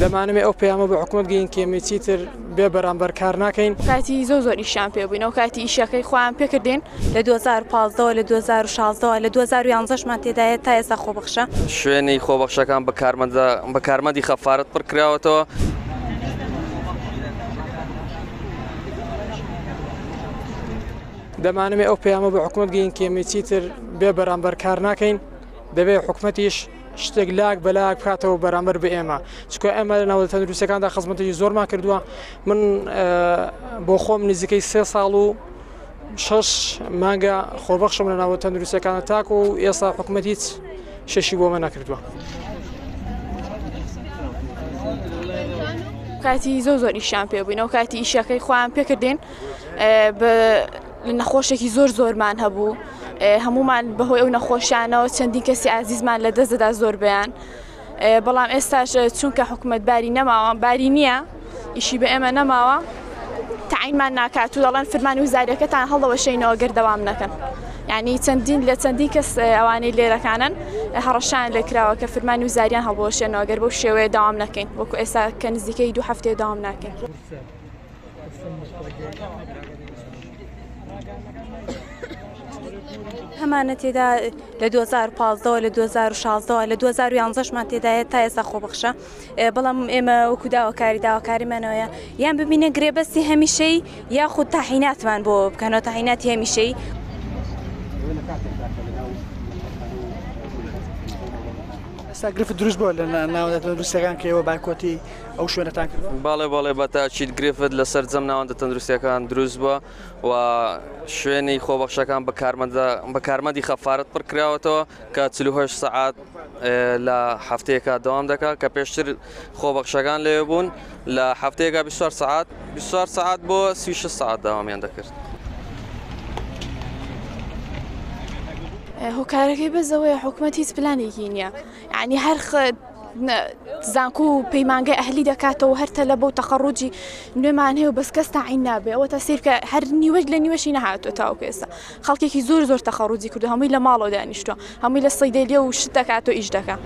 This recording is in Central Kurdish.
دەمانەوێت ئەو پەیامە بە حکوومەت گەین کێمە چیتر بێ بەرامبەر کار ناکەین. کاتی زۆر ئیشیان پێ بووینەوە کاتی ئیشەکەی خۆیان پێکردین لە 2015 لە 2016 لە 2011مان تێدایە تا ئێستا خۆبەخشە. شوێنی خۆبەخشەکان بە کارمەندی خەفارەت پڕ کراوەتەوە. دەمانەوێت ئەو پەیامە بە حکوومەت گەین کێمە چیتر بێ بەرامبەر کار ناکەین. دەبێت حکوومەتیش شتێک لاک بەلاک بکاتەوە بەرامبەر بە ئێمە، چکە ئێمە لە ناوەندە تەندروستیەکاندا خزمەتێکی زۆرمان کردووە. من بۆ خۆم نزیکەی 3 ساڵ و 6 مانگە خۆبەخشم لە ناوەندە تەندروستیەکانە تاکو و ئێستا حکوومەت هیچ شەشی بۆمە نەکردووە. کاتی زۆر ئیشیان پێ بووینەوە کاتی ئیشەکەی خۆیان پێکردین لە نەخۆشێکی زۆرمان هەبوو. هەمومان بەهۆی ئەو نەخۆشیانەوە چەندین کەسی عزیزمان لە دەستدا زۆر بەیان، بەڵام ئێستاش چونکە حکوومەت باری نەماوە باری نییە ئیشی بە ئێمە نەماوە تعینمان ناکات و دەڵێن فرمانی وزاریەکەتان هەڵەوەشەینەوە گەر دەوام نەکەن. یعنی چەندین کەس ئەوانەی لێرەکانن هەڕەشان لێکراوە کە فرمانی وزاریان هەڵبەوەشێنەوە گەر بەو شێوەیە داوام نەکەین، وەکو ئێستا کە نزیکەی 2 هەفتەیە داوام ناکەین. هەمانە تێدا لە 2015 لە 2016 لە 2011مان تێدایە تا ئێستا خۆبەخشە، بەڵام ئێمە وەکو داواکاریمانەوەیە یان ببینە گرێبەستی هەمیشەی یاخود تاحیناتمان بۆ بکەنەوە تاحیناتی هەمیشەی. ئێستا گرفت دروست بووە لە ناوەندە تەندروستیەکان کە ئێوە بایکۆتی ئەو شوێنەتان کردووە؟ بەڵێ بەتاکید گرفت لەسەر جەم ناوەندە تەندروستیەکان دروست بووە و شوێنی خۆبەخشەکان بە کارمەندی خەفارەت پڕ کراوەتەوە کە 48 سەعات لە هەفتەیەکە دەوام دەکات کە پێشتر خۆبەخشەکان لێ بوون لە هەفتەیەکە 24 سەعات بۆ 36 سەعات داوامیان دەکرد. هۆکارەکەی بەزەوەی حکوومەت هیچ پلانێکی نییە، یعنی هەر زانکۆ و پەیمانگای ئەهلی دەکاتەوە هەرتە لە بەو تەخەڕوجی نوێمان هەیە و بەس کەس تاعین نابێ ئەوە تا سیر کە هەر نیوەش لە نیوەشی نەهاتوە تاوەکو ئێستا خەڵکێکی زۆر تەخەڕوجی کردو، هەمووی لە ماڵەوە دانیشتووە، هەمووی لە سەیدەلیە و شت دەکاتەوە ئیش دەکات.